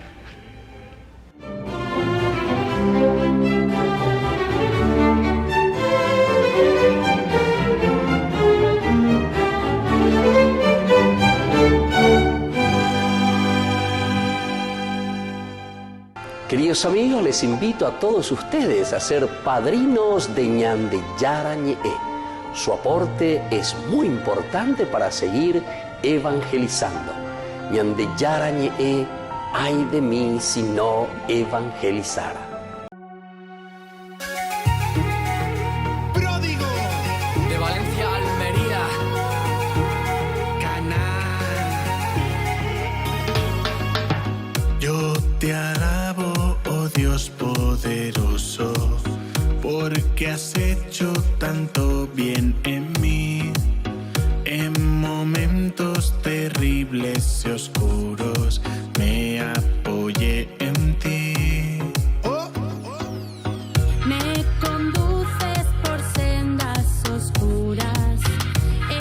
Queridos amigos, les invito a todos ustedes a ser padrinos de Ñandeyara Ñe'e. Su aporte es muy importante para seguir evangelizando. Ñandeyara Ñe'e, ay de mí si no evangelizara. Pródigo de Valencia a Almería, Canal. Yo te alabo, oh Dios poderoso, porque has hecho tanto bien en mí. En momentos terribles y oscuros me apoyé en ti. Me conduces por sendas oscuras,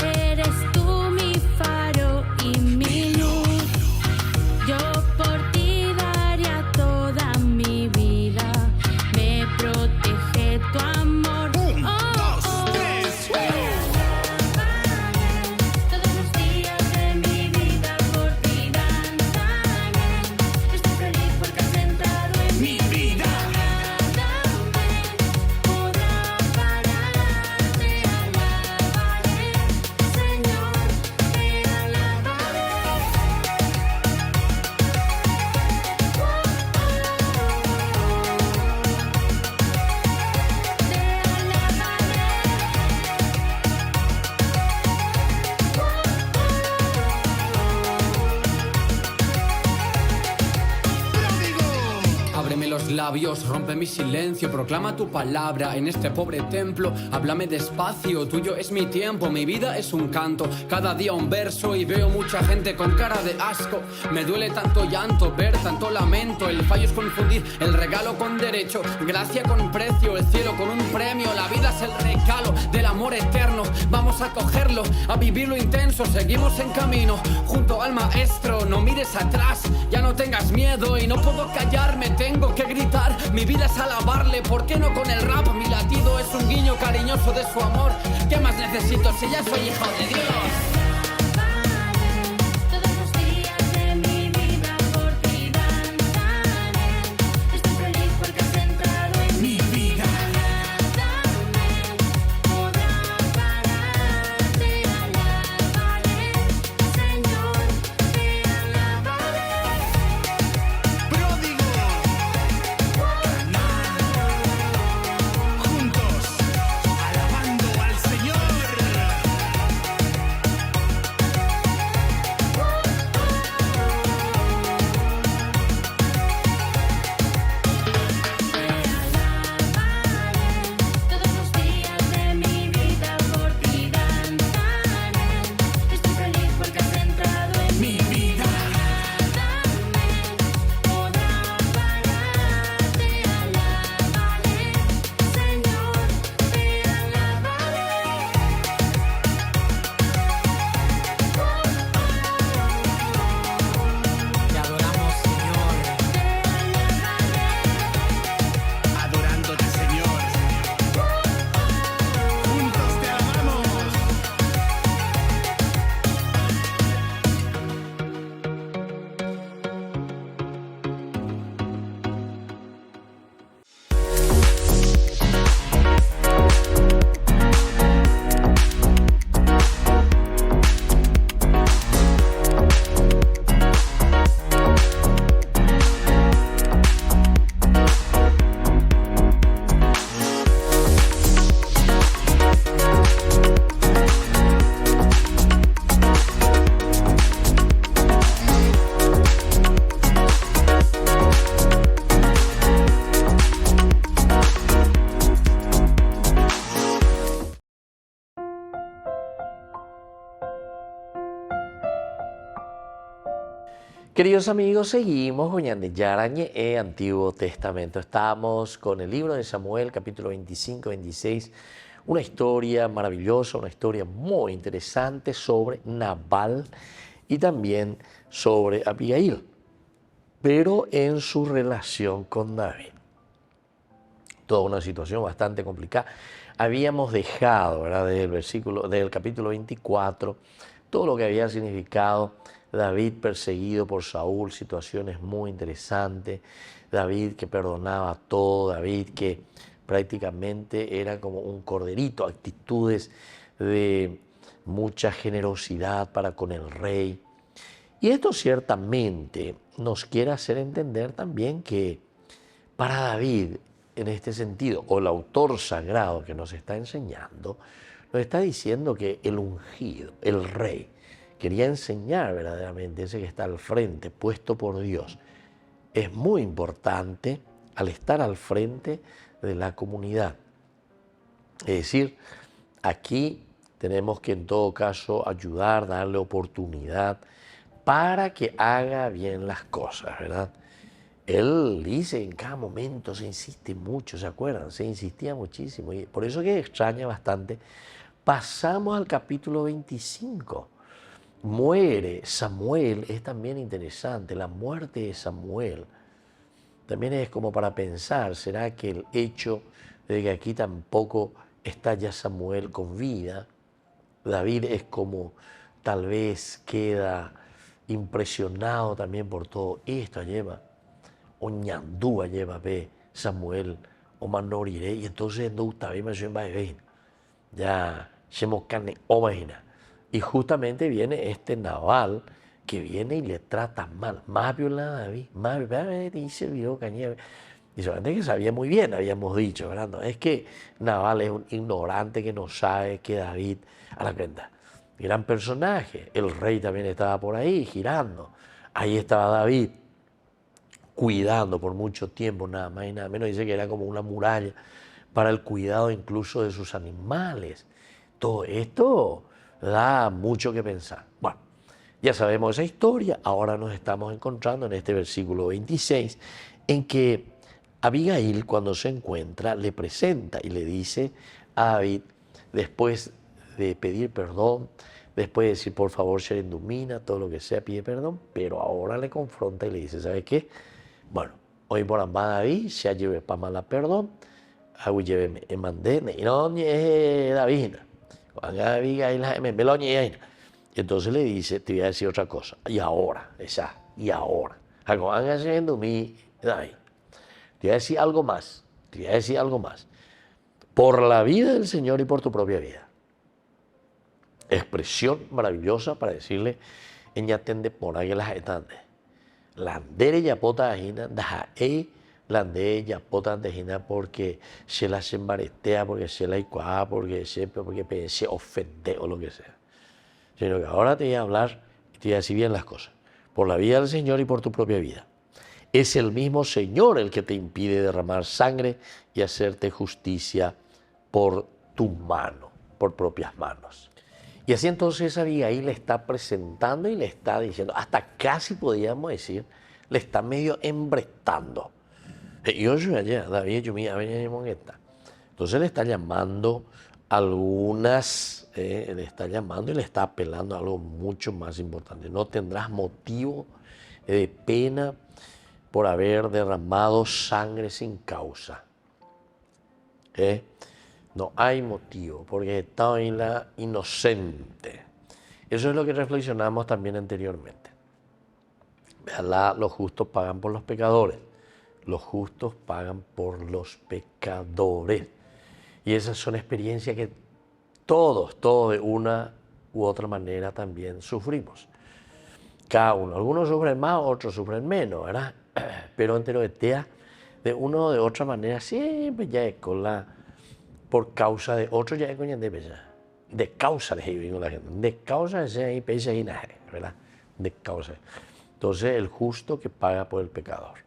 eres tú mi faro y mi luz. Yo por ti daría toda mi vida, me protege tu amor. Todos los días de mi vida por ti danzaré. Estoy feliz porque has entrado en mi vida. Nada me podrá parar. Te alabaré, Señor, te alabaré. Ábreme los labios, rompe mi silencio, proclama tu palabra en este pobre templo. Háblame despacio, tuyo es mi tiempo, mi vida es un canto, cada día un verso y veo mucha gente con cara de asco. Me duele tanto llanto, ver tanto lamento, el fallo es confundir el regalo con derecho, gracia con precio, el cielo con un premio, la vida es el regalo del amor eterno. Vamos a cogerlo, a vivirlo intenso, seguimos en camino, junto al maestro, no mires atrás, ya no tengas miedo y no puedo callarme, tengo que gritar, mi vida es alabarle, ¿por qué no con el rap? Mi latido es un guiño cariñoso de su amor, ¿qué más necesito si ya soy hijo de Dios? Todos los días de mi vida por ti danzaré. Estoy feliz porque has entrado en mi vida. Nada me podrá parar. Te alabaré, Señor, te alabaré. Pródigo, juntos, alabando al Señor. Queridos amigos, seguimos con Ñandeyara Ñe'e, Antiguo Testamento. Estamos con el libro de Samuel, capítulo 25, 26. Una historia maravillosa, una historia muy interesante sobre Nabal y también sobre Abigail, pero en su relación con David. Toda una situación bastante complicada. Habíamos dejado, ¿verdad?, del capítulo 24, todo lo que había significado David perseguido por Saúl, situaciones muy interesantes, David que perdonaba todo, David que prácticamente era como un corderito, actitudes de mucha generosidad para con el rey. Y esto ciertamente nos quiere hacer entender también que para David, en este sentido, o el autor sagrado que nos está enseñando, nos está diciendo que el ungido, el rey, quería enseñar verdaderamente, ese que está al frente, puesto por Dios. Es muy importante al estar al frente de la comunidad. Es decir, aquí tenemos que en todo caso ayudar, darle oportunidad para que haga bien las cosas, ¿verdad? Él dice en cada momento, se insiste mucho, ¿se acuerdan? Se insistía muchísimo y por eso que extraña bastante. Pasamos al capítulo 25. Muere Samuel, es también interesante, la muerte de Samuel. También es como para pensar, ¿será que el hecho de que aquí tampoco está ya Samuel con vida? David es como tal vez queda impresionado también por todo esto, lleva, o ñandúa lleva ve Samuel, o manoriré, y entonces no está bien, ya se moscane o imagina. Y justamente viene este Nabal que viene y le trata mal, más violada a David, más dice el video cañeve. Y solamente que sabía muy bien, habíamos dicho, ¿verdad? No, es que Nabal es un ignorante que no sabe que David, a la cuenta, gran personaje, el rey también estaba por ahí girando, ahí estaba David cuidando por mucho tiempo, nada más y nada menos, dice que era como una muralla para el cuidado incluso de sus animales. Todo esto da mucho que pensar. Bueno, ya sabemos esa historia, ahora nos estamos encontrando en este versículo 26, en que Abigail, cuando se encuentra, le presenta y le dice a David, después de pedir perdón, después de decir, por favor, Sherendumina, todo lo que sea, pide perdón, pero ahora le confronta y le dice, ¿sabe qué? Bueno, hoy por ambas David, se lleve para mala perdón, hago lleve me mandé, y no, David, y entonces le dice, te voy a decir otra cosa, y ahora, y ahora, te voy a decir algo más, por la vida del Señor y por tu propia vida. Expresión maravillosa para decirle, en yatende por ahí las etandes, landere yapota ajina, landere yapota ajina porque se la sembaretea, porque se la icuá, porque se ofende o lo que sea. Sino que ahora te voy a hablar y te voy a decir bien las cosas. Por la vida del Señor y por tu propia vida. Es el mismo Señor el que te impide derramar sangre y hacerte justicia por tu mano, por propias manos. Y así entonces Abigail le está presentando y le está diciendo, hasta casi podríamos decir, le está medio embretando. Entonces le está llamando algunas, le está llamando y le está apelando a algo mucho más importante. No tendrás motivo de pena por haber derramado sangre sin causa. No hay motivo, porque está en la inocente. Eso es lo que reflexionamos también anteriormente. Veanla, los justos pagan por los pecadores. Los justos pagan por los pecadores. Y esas son experiencias que todos de una u otra manera también sufrimos. Cada uno. Algunos sufren más, otros sufren menos, ¿verdad? Pero entero de uno o de otra manera siempre ya es con la... por causa de otro ya es con de causa de la gente. De causa de ¿verdad? De causa. Entonces el justo que paga por el pecador.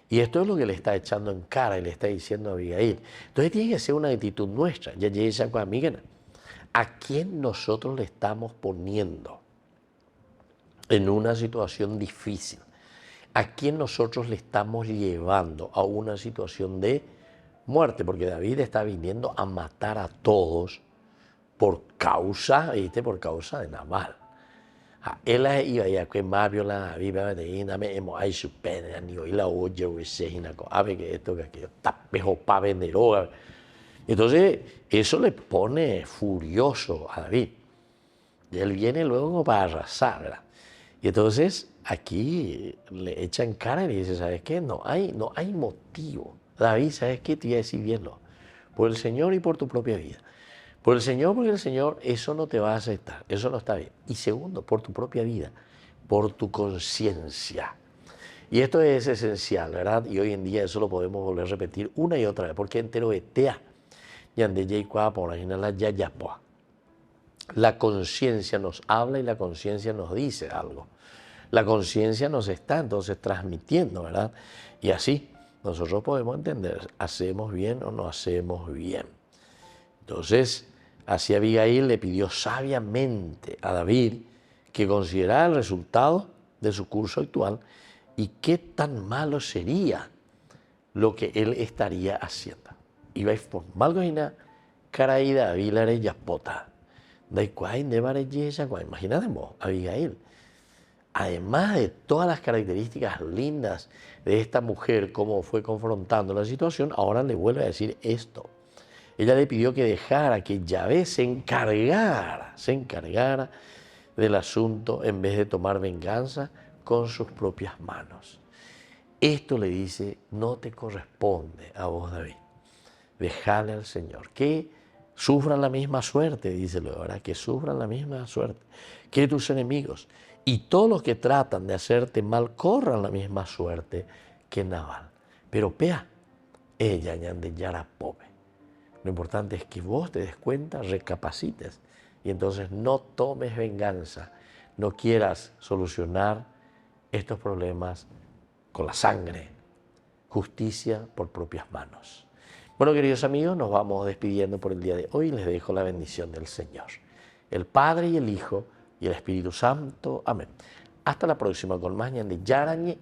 Y esto es lo que le está echando en cara y le está diciendo a Abigail. Entonces tiene que ser una actitud nuestra. Ya llega con amiga. ¿A quién nosotros le estamos poniendo en una situación difícil? a quién nosotros le estamos llevando a una situación de muerte, porque David está viniendo a matar a todos por causa, ¿viste? Por causa de Nabal. Él iba a quemar la viva de Iname, hay su pena, ni hoy la oye, o ese, ave que esto, que aquello, tapejo pa venderoga. Entonces, eso le pone furioso a David. Y él viene luego como para arrasar, ¿verdad? Y entonces, aquí le echan cara y le dice, ¿sabes qué? No hay motivo. David, ¿sabes qué? Te voy a decir bienlo. Por el Señor y por tu propia vida. Por el Señor, porque el Señor, eso no te va a aceptar. Eso no está bien. Y segundo, por tu propia vida. Por tu conciencia. Y esto es esencial, ¿verdad? Y hoy en día eso lo podemos volver a repetir una y otra vez. Porque entero etea. La conciencia nos habla y la conciencia nos dice algo. La conciencia nos está entonces transmitiendo, ¿verdad? Y así nosotros podemos entender, ¿hacemos bien o no hacemos bien? Entonces, así Abigail le pidió sabiamente a David que considerara el resultado de su curso actual y qué tan malo sería lo que él estaría haciendo. Iba a por malgoina, caraída, Abilare, yapota. Imagínate, Abigail. Además de todas las características lindas de esta mujer, cómo fue confrontando la situación, ahora le vuelve a decir esto. Ella le pidió que dejara que Yahvé se encargara del asunto en vez de tomar venganza con sus propias manos. Esto le dice, no te corresponde a vos, David. Dejale al Señor. Que sufran la misma suerte, dice luego, ¿verdad? Que sufran la misma suerte que tus enemigos. Y todos los que tratan de hacerte mal corran la misma suerte que Nabal. Pero pea, ella ñande yara pobre. Lo importante es que vos te des cuenta, recapacites y entonces no tomes venganza, no quieras solucionar estos problemas con la sangre, justicia por propias manos. Bueno, queridos amigos, nos vamos despidiendo por el día de hoy. Les dejo la bendición del Señor, el Padre y el Hijo y el Espíritu Santo. Amén. Hasta la próxima con más Ñande Yarañe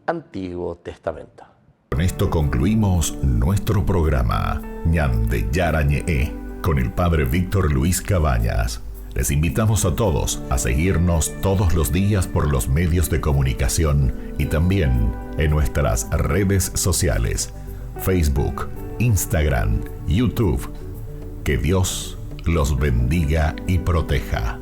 Antiguo Testamento. Con esto concluimos nuestro programa Ñande Yarañe con el Padre Víctor Luis Cabañas. Les invitamos a todos a seguirnos todos los días por los medios de comunicación y también en nuestras redes sociales, Facebook, Instagram, YouTube. Que Dios los bendiga y proteja.